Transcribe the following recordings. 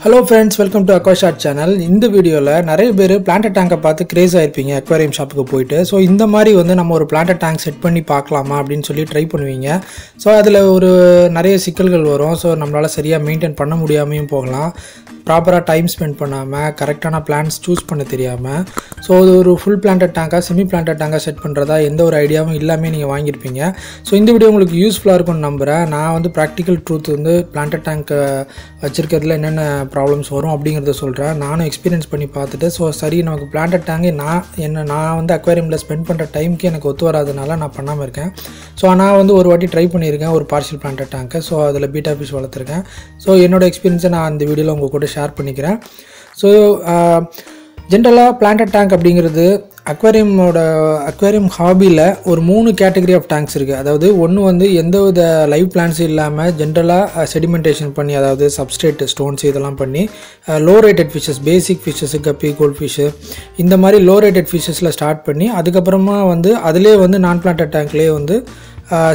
Hello friends, welcome to Aquashots channel. In this video la நிறைய பேர் planted tank பார்த்து grace ஆயிருப்பீங்க aquarium shopக்கு போயிட்டு. So இந்த மாதிரி வந்து நம்ம ஒரு planted tank செட் பண்ணி பார்க்கலாமா அப்படினு சொல்லி ட்ரை பண்ணுவீங்க. சோ அதுல ஒரு நிறைய சிக்கல்கள் வரும். சோ நம்மளால சரியா மெயின்टेन பண்ண முடியாமயும் போகலாம். ப்ராப்பரா டைம் ஸ்பெண்ட் பண்ணாம கரெக்ட்டான பிளான்ஸ் சூஸ் பண்ண தெரியாம சோ ஒரு ஃபுல் planted tank-ஆ செமி planted tank-ஆ செட் பண்றதா எந்த ஒரு ஐடியாவும் இல்லாம நீங்க வாங்கிருப்பீங்க. சோ இந்த வீடியோ உங்களுக்கு யூஸ்ஃபுல்லா இருக்கும்னு நம்புறேன். நான் வந்து பிராக்டிகல் ட்ரூத் வந்து planted tank வச்சிருக்கிறதுல என்னென்ன ப்ராப்ளம்ஸ் வரும் அப்படிங்கறத சொல்றேன். நானும் எக்ஸ்பீரியன்ஸ் பண்ணி பார்த்துட்டு சோ சரி நமக்கு planted tank நான் வந்து அக்வாரியம்ல ஸ்பெண்ட் பண்ற டைம்க்கு எனக்கு ஒத்து வராதனால நான் பண்ணாம இருக்கேன். சோ நான் வந்து ஒரு வாட்டி ட்ரை பண்ணியிருக்கேன் ஒரு பார்ஷியல் planted tank. சோ அதுல பீட்டா ஃபிஷ் வளர்த்திருக்கேன். சோ என்னோட எக்ஸ்பீரியன்ஸை நான் இந்த வீடியோல உங்க கூட ஷேர் பண்ணிக்கிறேன். சோ ஜெனரலா planted tank அப்படிங்கிறது அக்வாரியம் ஹாபில ஒரு மூணு கேட்டகரி ஆஃப் டேங்க்ஸ் இருக்கு. அதாவது ஒன்று வந்து எந்தவித லைவ் பிளான்ட்ஸ் இல்லாமல் ஜென்ரலாக செடிமெண்டேஷன் பண்ணி அதாவது சப்ஸ்ட்ரேட் ஸ்டோன்ஸ் இதெல்லாம் பண்ணி லோ ரேட்டட் ஃபிஷஸ் பேசிக் ஃபிஷஸ் கப்பி கோல்ட் ஃபிஷ்ஷு இந்த மாதிரி லோ ரேட்டட் ஃபிஷஸில் ஸ்டார்ட் பண்ணி அதுக்கப்புறமா வந்து அதிலே வந்து நான் பிளான்டட் டேங்க்லேயே வந்து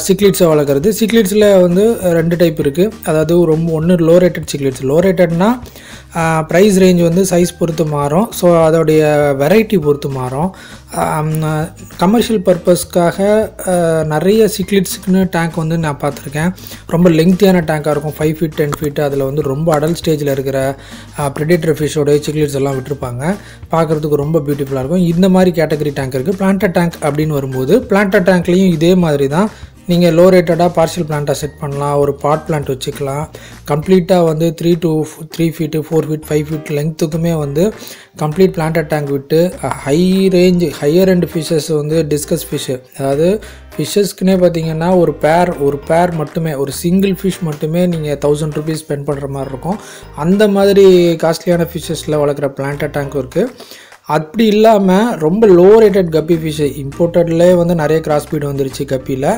சிக்லிட்ஸை வளர்க்குறது. சிக்லிட்ஸில் வந்து ரெண்டு டைப் இருக்குது. அதாவது ஒன்று லோ ரேட்டட் சிக்லிட்ஸ். லோ ரேட்டட்னா ப்ரைஸ் ரேஞ்ச் வந்து சைஸ் பொறுத்து மாறும். ஸோ அதோடைய வெரைட்டி பொறுத்து மாறும். கமர்ஷியல் பர்பஸ்க்காக நிறைய சிக்லிட்ஸுக்குன்னு டேங்க் வந்து நான் பார்த்துருக்கேன். ரொம்ப லெங்க்த்தியான டேங்காக இருக்கும் 5 feet 10 feet. அதில் வந்து ரொம்ப அடல்ட் ஸ்டேஜில் இருக்கிற ப்ரெடேட்டர் ஃபிஷ்ஷோட சிக்லிட்ஸ் எல்லாம் விட்டுருப்பாங்க. பார்க்குறதுக்கு ரொம்ப பியூட்டிஃபுல்லாக இருக்கும். இந்த மாதிரி கேட்டகரி டேங்க் இருக்குது. பிளான்டட் டேங்க் அப்படின்னு வரும்போது பிளான்டட் டேங்க்லேயும் இதே மாதிரி தான். நீங்கள் லோ ரேட்டடாக பார்ஷியல் பிளான்ட்டாக செட் பண்ணலாம். ஒரு பாட் பிளான்ட் வச்சுக்கலாம். கம்ப்ளீட்டாக வந்து 3 feet 4 feet 5 feet லெங்க்த்துக்குமே வந்து கம்ப்ளீட் பிளான்டட் டேங்க் விட்டு ஹையர் எண்ட் ஃபிஷ்ஷஸ் வந்து டிஸ்கஸ் ஃபிஷ்ஷு. அதாவது ஃபிஷ்ஷஸ்க்குனே பார்த்தீங்கன்னா ஒரு பேர் மட்டுமே ஒரு சிங்கிள் ஃபிஷ் மட்டுமே நீங்கள் 1000 rupees ஸ்பெண்ட் பண்ணுற மாதிரி இருக்கும். அந்த மாதிரி காஸ்ட்லியான ஃபிஷ்ஷஸில் வளர்க்குற பிளான்டட் டேங்க்கும் இருக்குது. அப்படி இல்லாமல் ரொம்ப லோ ரேட்டட் கப்பி ஃபிஷ்ஷு இம்போர்ட்டட்லேயே வந்து நிறைய கிராஸ் பீட் வந்துருச்சு கப்பியில்.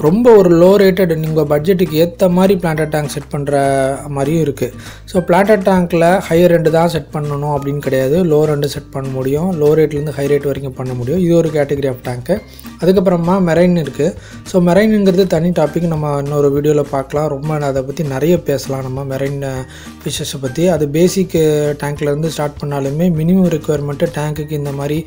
ரொம்ப ஒரு லோ ரேட்டட் நீங்கள் பட்ஜெட்டுக்கு ஏற்ற மாதிரி பிளான்டட் டேங்க் செட் பண்ணுற மாதிரியும் இருக்குது. ஸோ பிளான்டட் டேங்க்கில் ஹையர் ரெண்டு தான் செட் பண்ணணும் அப்படின்னு கிடையாது. லோ ரெண்டு செட் பண்ண முடியும். லோ ரேட்லேருந்து ஹை ரேட் வரைக்கும் பண்ண முடியும். இது ஒரு கேட்டகரி ஆஃப் டேங்க்கு. அதுக்கப்புறமா மெரைன் இருக்குது. ஸோ மெரைனுங்கிறது தனி டாபிக். நம்ம இன்னொரு வீடியோவில் பார்க்கலாம். ரொம்ப அதை பற்றி நிறைய பேசலாம் நம்ம மெரைன் ஃபிஷ்ஷஸை பற்றி. அது பேசிக் டேங்க்லேருந்து ஸ்டார்ட் பண்ணாலுமே மினிமம் ரெக்குயர்மெண்ட்டு டேங்க்குக்கு இந்த மாதிரி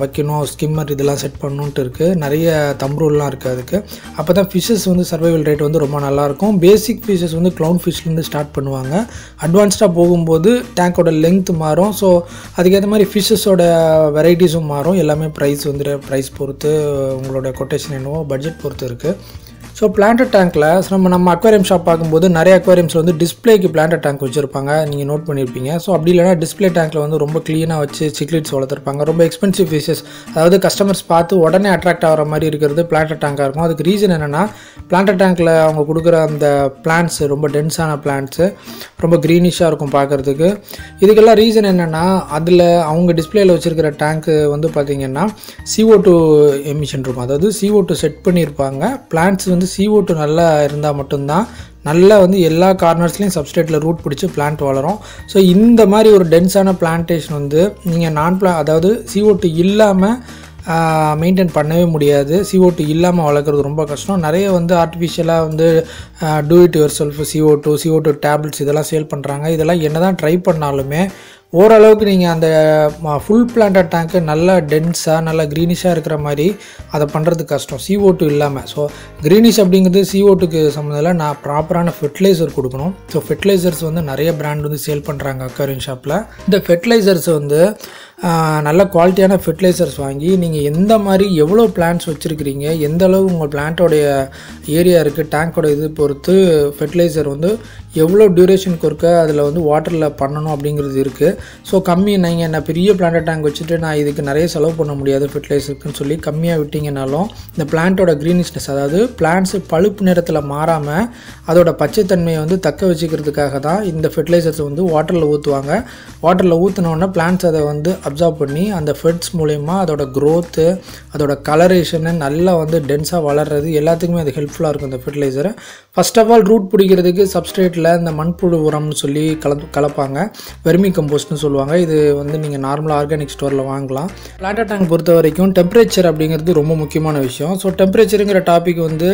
வைக்கணும் ஸ்கிம்மர் இதெல்லாம் செட் பண்ணணுன்ட்டு இருக்குது. நிறைய தம்ப்ரூல்லாம் இருக்குது அதுக்கு. அப்போ தான் ஃபிஷ்ஷஸ் வந்து சர்வைவல் ரேட் வந்து ரொம்ப நல்லாயிருக்கும். பேசிக் ஃபிஷ்ஷஸ் வந்து க்ளவுன் ஃபிஷ்லேருந்து ஸ்டார்ட் பண்ணுவாங்க. அட்வான்ஸ்டாக போகும்போது டேங்கோட லெங்த் மாறும். ஸோ அதுக்கேற்ற மாதிரி ஃபிஷ்ஷஸோட வெரைட்டிஸும் மாறும். எல்லாமே ப்ரைஸ் பொறுத்து உங்களோட கொட்டேஷன் என்னவோ பட்ஜெட் பொறுத்து இருக்குது. ஸோ பிளான்டட் டேங்க்கில் நம்ம அக்வாரியம் ஷாப் பார்க்கும்போது நிறைய அக்வாரியம்ஸில் வந்து டிஸ்பிளேக்கு பிளான்டட் டேங்க் வச்சுருப்பாங்க. நீங்கள் நோட் பண்ணியிருப்பீங்க. ஸோ அப்படி இல்லைனா டிஸ்பிளே டேங்க்கில் வந்து ரொம்ப க்ளீனாக வச்சு சிக்லிட்ஸ் வளர்த்துருப்பாங்க. ரொம்ப எக்ஸ்பென்சிவ் ஃபிஷஸ் அதாவது கஸ்டமர்ஸ் பார்த்து உடனே அட்ராக்ட் ஆகிற மாதிரி இருக்கிறது பிளான்டட் டேங்காக இருக்கும். அதுக்கு ரீசன் என்னென்னா பிளான்டட் டேங்க்கில் அவங்க கொடுக்குற அந்த பிளான்ட்ஸ் ரொம்ப டென்ஸான பிளான்ட்ஸு ரொம்ப க்ரீனிஷாக இருக்கும் பார்க்குறதுக்கு. இதுக்கெல்லாம் ரீசன் என்னென்னா அதில் அவங்க டிஸ்பிளேயில் வச்சுருக்கிற டேங்க்கு வந்து பார்த்திங்கன்னா CO2 எமிஷன் இருக்கும். அதாவது CO2 செட் பண்ணியிருப்பாங்க. பிளான்ட்ஸ் வந்து CO2 நல்லா இருந்தால் மட்டும்தான் நல்லா வந்து எல்லா கார்னர்ஸ்லையும் சப்ஸ்ட்ரேட்டில் ரூட் பிடிச்சி பிளான்ட் வளரும். ஸோ இந்த மாதிரி ஒரு டென்ஸான பிளான்டேஷன் வந்து நீங்கள் அதாவது CO2 இல்லாமல் மெயின்டைன் பண்ணவே முடியாது. CO2 இல்லாமல் வளர்க்குறது ரொம்ப கஷ்டம். நிறைய வந்து ஆர்டிஃபிஷியலாக வந்து do it your self CO2 tablets இதெல்லாம் சேல் பண்ணுறாங்க. இதெல்லாம் என்ன தான் ட்ரை பண்ணாலுமே ஓரளவுக்கு நீங்கள் அந்த ஃபுல் பிளான்டட் டேங்க்கு நல்லா டென்ஸாக நல்லா க்ரீனிஷாக இருக்கிற மாதிரி அதை பண்ணுறது கஷ்டம் CO2 இல்லாமல். ஸோ க்ரீனிஷ் அப்படிங்கிறது CO2க்கு சம்மந்தம் இல்லை. நான் ப்ராப்பரான ஃபெர்டிலைசர் கொடுக்கணும். ஸோ ஃபெர்டிலைசர்ஸ் வந்து நிறைய பிராண்ட் வந்து சேல் பண்ணுறாங்க அக்வாரியம் ஷாப்பில். இந்த ஃபெர்டிலைசர்ஸ் வந்து நல்ல குவாலிட்டியான ஃபெர்டிலைசர்ஸ் வாங்கி நீங்கள் எந்த மாதிரி எவ்வளோ பிளான்ட்ஸ் வச்சுருக்கிறீங்க எந்த அளவு உங்கள் பிளான்ட்டோடைய ஏரியா இருக்குது டேங்க்கோட இது பொறுத்து ஃபெர்டிலைசர் வந்து எவ்வளோ டியூரேஷனுக்கு இருக்க அதில் வந்து வாட்டரில் பண்ணணும் அப்படிங்கிறது இருக்குது. ஸோ நீங்கள் என்ன பெரிய பிளான்டட் டேங்க் வச்சுட்டு நான் இதுக்கு நிறைய செலவு பண்ண முடியாது ஃபெர்டிலைசருக்குன்னு சொல்லி கம்மியாக விட்டிங்கனாலும் இந்த பிளான்ட்டோட க்ரீனிஷ்னஸ் அதாவது பிளான்ட்ஸு பழுப்பு நிறத்தில் மாறாமல் அதோட பச்சைத்தன்மையை வந்து தக்க வச்சுக்கிறதுக்காக தான் இந்த ஃபெர்டிலைசர்ஸ் வந்து வாட்டரில் ஊற்றுவாங்க. வாட்டரில் ஊற்றினோன்னா பிளான்ட்ஸ் அதை வந்து அப்சார்ப் பண்ணி அந்த ஃபெட்ஸ் மூலமா அதோட growth, அதோட கலரேஷன் நல்லா வந்து டென்ஸா வளர்றது எல்லாத்துக்குமே அது ஹெல்ப்ஃபுல்லா இருக்கும் இந்த fertiliser. First of all root பிடிக்கிறதுக்கு சப்ஸ்ட்ரேட்ல இந்த மண்புழு உரம்னு சொல்லி கலப்பாங்க. வெர்மி கம்போஸ்ட்னு சொல்லுவாங்க. இது வந்து நீங்க நார்மலா ஆர்கானிக் ஸ்டோர்ல வாங்கலாம். பிளான்ட் டேங்க் பொறுத்த வரைக்கும் டெம்பரேச்சர் அப்படிங்கிறது ரொம்ப முக்கியமான விஷயம். ஸோ டெம்பரேச்சருங்கிற டாபிக் வந்து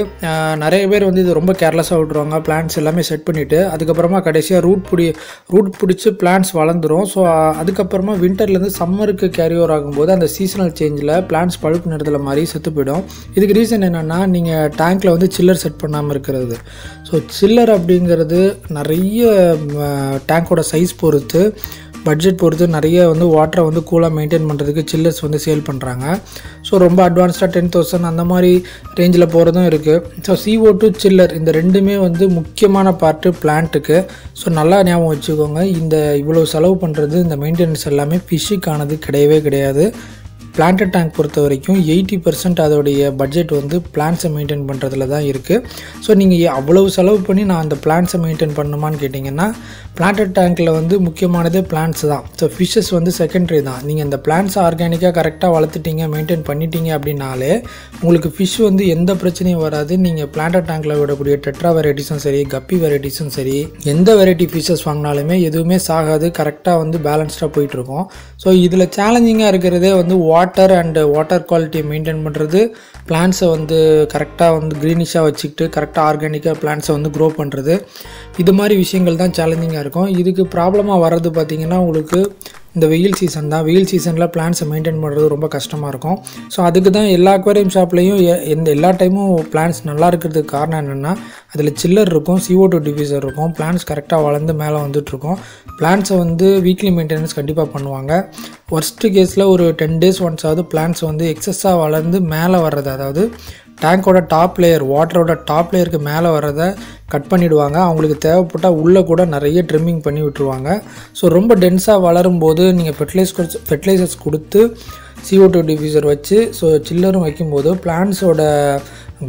நிறைய பேர் வந்து இது ரொம்ப கேர்லெஸ்ஸாக விட்டுருவாங்க. பிளான்ட்ஸ் எல்லாமே செட் பண்ணிவிட்டு அதுக்கப்புறமா கடைசியாக ரூட் பிடிச்சி பிளான்ட்ஸ் வளர்ந்துடும். ஸோ அதுக்கப்புறமா வின்டர்லேருந்து சம்மருக்கு கேரி ஓவர் ஆகும்போது அந்த சீசனல் சேஞ்சில் பிளான்ட்ஸ் பழுப்பு நிறத்தில் மாதிரி செத்து போயிடும். இதுக்கு ரீசன் என்னென்னா நீங்கள் டேங்க்கில் வந்து சில்லர் செட் பண்ணாமல் இருக்கிறது. ஸோ சில்லர் அப்படிங்கிறது நிறைய டேங்கோட சைஸ் பொறுத்து பட்ஜெட் பொறுத்து நிறைய வந்து வாட்டரை வந்து கூலாக மெயின்டைன் பண்ணுறதுக்கு சில்லர்ஸ் வந்து சேல் பண்ணுறாங்க. ஸோ ரொம்ப அட்வான்ஸ்டாக 10,000 அந்த மாதிரி ரேஞ்சில் போகிறதும் இருக்குது. ஸோ CO2 சில்லர் இந்த ரெண்டுமே வந்து முக்கியமான பார்ட்டு பிளான்ட்டுக்கு. ஸோ நல்லா ஞாபகம் வச்சுக்கோங்க, இந்த இவ்வளோ செலவு பண்ணுறது இந்த மெயின்டெனன்ஸ் எல்லாமே ஃபிஷ்ஷுக்கானது கிடையவே கிடையாது. பிளான்ட் டேங்க் பொறுத்த வரைக்கும் 80% அதோடைய பட்ஜெட் வந்து பிளான்ட்ஸை மெயின்டைன் பண்ணுறதுல தான் இருக்குது. ஸோ நீங்கள் அவ்வளவு செலவு பண்ணி நான் அந்த பிளான்ட்ஸை மெயின்டைன் பண்ணணுமான்னு கேட்டிங்கன்னா பிளான்ட் டேங்க்கில் வந்து முக்கியமானதே பிளான்ட்ஸ் தான். ஸோ ஃபிஷ்ஷஸ் வந்து செகண்டரி தான். நீங்கள் இந்த பிளான்ட்ஸை ஆர்கானிக்காக கரெக்டாக வளர்த்துட்டீங்க, மெயின்டைன் பண்ணிட்டீங்க அப்படின்னாலே உங்களுக்கு ஃபிஷ் வந்து எந்த பிரச்சனையும் வராது. நீங்கள் பிளான்ட் டேங்க்கில் விடக்கூடிய டெட்ரா வெரைட்டிஸும் சரி, கப்பி வெரைட்டிஸும் சரி, எந்த வெரைட்டி ஃபிஷ்ஷஸ் வாங்கினாலுமே எதுவுமே சாகாது, கரெக்டாக வந்து பேலன்ஸ்டாக போயிட்டுருக்கோம். ஸோ இதில் சேலஞ்சிங்காக இருக்கிறதே வந்து வாட்டர் அண்ட் வாட்டர் குவாலிட்டியை மெயின்டைன் பண்ணுறது, பிளான்ட்ஸை வந்து கரெக்டாக வந்து க்ரீனிஷாக வச்சுக்கிட்டு கரெக்டாக ஆர்கானிக்காக பிளான்ட்ஸை வந்து க்ரோ பண்ணுறது, இது மாதிரி விஷயங்கள் தான் சேலஞ்சிங்காக இருக்கும். இதுக்கு ப்ராப்ளமாக வர்றது பார்த்திங்கன்னா உங்களுக்கு இந்த வெயில் சீசன் தான். வெயில் சீசனில் பிளான்ட்ஸை மெயின்டைன் பண்ணுறது ரொம்ப கஷ்டமாக இருக்கும். ஸோ அதுக்கு தான் எல்லா அக்வேரியம் ஷாப்லேயும் எல்லா டைமும் பிளான்ட்ஸ் நல்லா இருக்கிறதுக்கு காரணம் என்னென்னா அதில் சில்லர் இருக்கும், CO2 டிஃப்யூசர் இருக்கும், பிளான்ட்ஸ் கரெக்டாக வளர்ந்து மேலே வந்துட்டுருக்கும். பிளான்ட்ஸை வந்து வீக்லி மெயின்டெனன்ஸ் கண்டிப்பாக பண்ணுவாங்க. ஒர்ஸ்ட்டு கேஸில் ஒரு 10 days ஒன்ஸ் ஆகுது பிளான்ட்ஸ் வந்து எக்ஸஸாக வளர்ந்து மேலே வர்றது, அதாவது டேங்கோட டாப் லேயர், வாட்டரோட டாப் லேயருக்கு மேலே வர்றதை கட் பண்ணிவிடுவாங்க. அவங்களுக்கு தேவைப்பட்டால் உள்ளே கூட நிறைய ட்ரிம்மிங் பண்ணி விட்டுருவாங்க. ஸோ ரொம்ப டென்ஸாக வளரும்போது நீங்கள் ஃபெர்டிலைசர்ஸ் கொடுத்து CO2 டிஃப்யூசர் வச்சு ஸோ சில்லரும் வைக்கும்போது பிளான்ட்ஸோட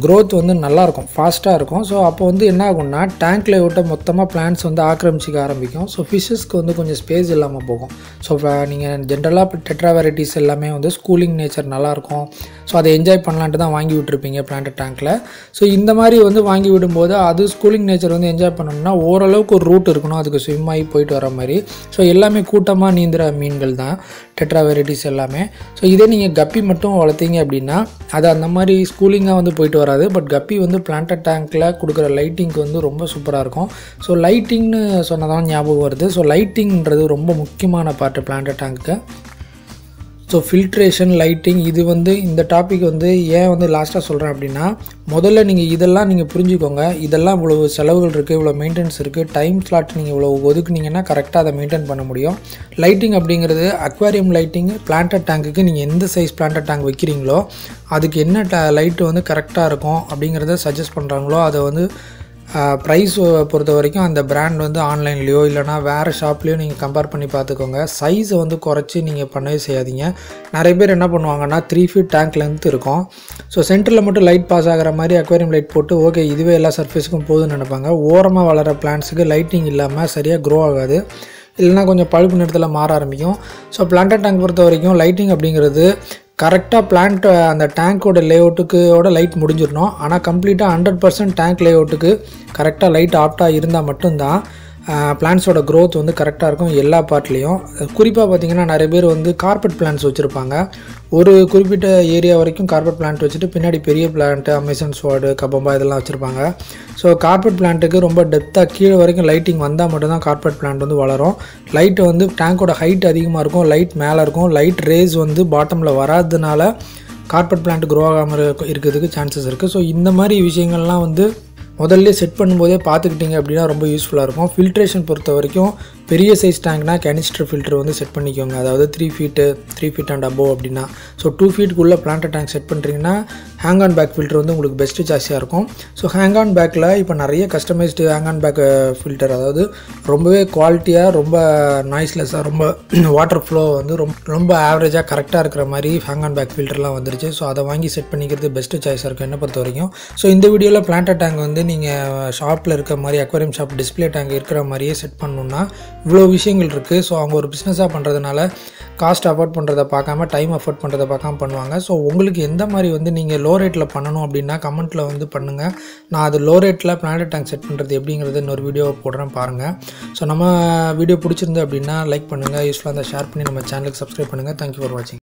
க்ரோத் வந்து நல்லாயிருக்கும், ஃபாஸ்ட்டாக இருக்கும். ஸோ அப்போ வந்து என்ன ஆகும்னா டேங்க்கில் விட்ட மொத்தமாக பிளான்ட்ஸ் வந்து ஆக்கிரமிச்சிக்க ஆரம்பிக்கும். ஸோ ஃபிஷ்ஷஸ்க்கு வந்து கொஞ்சம் ஸ்பேஸ் இல்லாமல் போகும். ஸோ நீங்கள் ஜென்ரலாக டெட்ரா வெரைட்டிஸ் எல்லாமே வந்து ஸ்கூலிங் நேச்சர் நல்லாயிருக்கும். ஸோ அதை என்ஜாய் பண்ணலான்ட்டு தான் வாங்கி விட்டுருப்பீங்க பிளான்ட் டேங்க்கில். ஸோ இந்த மாதிரி வந்து வாங்கி விடும்போது அது ஸ்கூலிங் நேச்சர் வந்து என்ஜாய் பண்ணணும்னா ஓரளவுக்கு ஒரு ரூட் இருக்கணும், அதுக்கு ஸ்விம் ஆகி போயிட்டு வர மாதிரி. ஸோ எல்லாமே கூட்டமாக நீந்துற மீன்கள் தான் டெட்ரா வெரைட்டிஸ் எல்லாமே. ஸோ இதே நீங்கள் கப்பி மட்டும் வளர்த்தீங்க அப்படின்னா அது அந்த மாதிரி ஸ்கூலிங்காக வந்து போயிட்டு வராது. பட் கப்பி வந்து பிளான்ட் டேங்க்கில் கொடுக்குற லைட்டிங்க்கு வந்து ரொம்ப சூப்பராக இருக்கும். ஸோ லைட்டிங்னு சொன்னதான் ஞாபகம் வருது. ஸோ லைட்டிங்கிறது ரொம்ப முக்கியமான பார்ட்டு பிளான்ட் டேங்க்கு. ஸோ ஃபில்ட்ரேஷன், லைட்டிங், இது வந்து இந்த டாபிக் வந்து ஏன் வந்து லாஸ்ட்டாக சொல்கிறேன் அப்படின்னா முதல்ல நீங்கள் இதெல்லாம் நீங்கள் புரிஞ்சுக்கோங்க. இதெல்லாம் இவ்வளோ செலவுகள் இருக்குது, இவ்வளோ மெயின்டெனன்ஸ் இருக்குது, டைம் ஸ்லாட் நீங்கள் இவ்வளோ ஒதுக்குனீங்கன்னா கரெக்டாக அதை மெயின்டைன் பண்ண முடியும். லைட்டிங் அப்படிங்கிறது அக்வாரியம் லைட்டிங் பிளான்ட் டேங்க்குக்கு நீங்கள் எந்த சைஸ் பிளான்ட் டேங்க் வைக்கிறீங்களோ அதுக்கு என்ன லைட்டு வந்து கரெக்டாக இருக்கும் அப்படிங்கிறத சஜஸ்ட் பண்ணுறாங்களோ அதை வந்து ப்ரைஸ் பொறுத்த வரைக்கும் அந்த பிராண்ட் வந்து ஆன்லைன்லேயோ இல்லைனா வேறு ஷாப்லேயோ நீங்கள் கம்பேர் பண்ணி பார்த்துக்கோங்க. சைஸை வந்து குறைச்சி நீங்கள் பண்ணவே செய்யாதீங்க. நிறைய பேர் என்ன பண்ணுவாங்கன்னா 3 feet டேங்க் லென்த் இருக்கும். ஸோ சென்டரில் மட்டும் லைட் பாஸ் ஆகிற மாதிரி அக்வேரியம் லைட் போட்டு ஓகே இதுவே எல்லா சர்ஃபேஸுக்கும் போகுதுன்னு நினைப்பாங்க. ஓரமாக வளர பிளான்ட்ஸுக்கு லைட்டிங் இல்லாமல் சரியாக க்ரோ ஆகாது, இல்லைனா கொஞ்சம் பழுப்பு நிறத்தில் மாற ஆரம்பிக்கும். ஸோ பிளான்ட் டேங்க் பொறுத்த வரைக்கும் லைட்டிங் அப்படிங்கிறது கரெக்டாக பிளான்ட் அந்த டேங்க்கோட லேஅவுட்டுக்கோட லைட் முடிஞ்சிடணும். ஆனால் கம்ப்ளீட்டாக 100% டேங்க் லேஅவுட்டுக்கு கரெக்டாக லைட் ஆப்டாக இருந்தால் மட்டும்தான் பிளான்ட்ஸோட க்ரோத் வந்து கரெக்டாக இருக்கும் எல்லா பார்ட்லேயும். குறிப்பாக பார்த்திங்கன்னா நிறைய பேர் வந்து கார்பெட் பிளான்ட்ஸ் வச்சுருப்பாங்க. ஒரு குறிப்பிட்ட ஏரியா வரைக்கும் கார்பெட் பிளான்ட் வச்சுட்டு பின்னாடி பெரிய பிளான்ட்டு அமேசான் ஸ்வார்டு, கபம்பா இதெல்லாம் வச்சுருப்பாங்க. ஸோ கார்பெட் பிளான்ட்டுக்கு ரொம்ப டெப்த்தாக கீழே வரைக்கும் லைட்டிங் வந்தால் மட்டும்தான் கார்பெட் பிளான்ட் வந்து வளரும். லைட்டு வந்து டேங்கோட ஹைட் அதிகமாக இருக்கும், லைட் மேலே இருக்கும், லைட் ரேஸ் வந்து பாட்டமில் வராததுனால கார்பெட் பிளான்ட் க்ரோ ஆகாமல் இருக்கிறதுக்கு சான்சஸ் இருக்குது. ஸோ இந்த மாதிரி விஷயங்கள்லாம் வந்து முதல்ல செட் பண்ணும்போதே பார்த்துக்கிட்டிங்க அப்படின்னா ரொம்ப யூஸ்ஃபுல்லாக இருக்கும். ஃபில்ட்ரேஷன் பொறுத்த வரைக்கும் பெரிய சைஸ் டேங்க்னா கேனிஸ்டர் ஃபில்டர் வந்து செட் பண்ணிக்கோங்க. அதாவது 3 feet அண்ட் அபோவ் அப்படின்னா. ஸோ 2 feetக்குள்ளே பிளான்ட் டேங்க் செட் பண்ணுறீங்கன்னா ஹேங் ஆன் பேக் ஃபில்டர் வந்து உங்களுக்கு பெஸ்ட்டு சாய்ஸாக இருக்கும். ஸோ ஹேங் ஆன் பேக்கில் இப்போ நிறைய customised hang on back filter, அதாவது ரொம்பவே குவாலிட்டியாக, ரொம்ப நாய்ஸ்லெஸ்ஸாக, ரொம்ப வாட்டர் ஃப்ளோ வந்து ரொம்ப ஆவரேஜாக கரெக்டாக இருக்கிற மாதிரி ஹேங் ஆன் பேக் ஃபில்டர்லாம் வந்துருச்சு. ஸோ அதை வாங்கி செட் பண்ணிக்கிறது பெஸ்ட்டு சாய்ஸாக இருக்கும் என்னை பொறுத்த வரைக்கும். ஸோ இந்த வீடியோவில் பிளான்ட் டேங்க் வந்து நீங்கள் ஷாப்பில் இருக்க மாதிரி அக்வாரியம் ஷாப் டிஸ்பிளே டேங்க் இருக்கிற மாதிரியே செட் பண்ணணுன்னா இவ்வளோ விஷயங்கள் இருக்குது. ஸோ அவங்க ஒரு பிஸ்னஸாக பண்ணுறதுனால காஸ்ட் அஃபோர்ட் பண்ணுறதை பார்க்காம டைம் அஃபோர்ட் பண்ணுறதை பார்க்காம பண்ணுவாங்க. ஸோ உங்களுக்கு எந்த மாதிரி வந்து நீங்கள் லோ ரேட்டில் பண்ணணும் அப்படின்னா கமெண்ட்டில் வந்து பண்ணுங்கள். நான் அது லோ ரேட்டில் பிளான்ட் டேங்க் செட் பண்ணுறது எப்படிங்கிறது இன்னொரு வீடியோ போடுறேன் பாருங்கள். ஸோ நம்ம வீடியோ பிடிச்சிருந்து அப்படின்னா லைக் பண்ணுங்கள், யூஸ்ஃபுல்லாக இருந்தால் ஷேர் பண்ணி நம்ம சேனலுக்கு சப்ஸ்கிரைப் பண்ணுங்கள். தேங்க்யூ ஃபார் வாட்சிங்.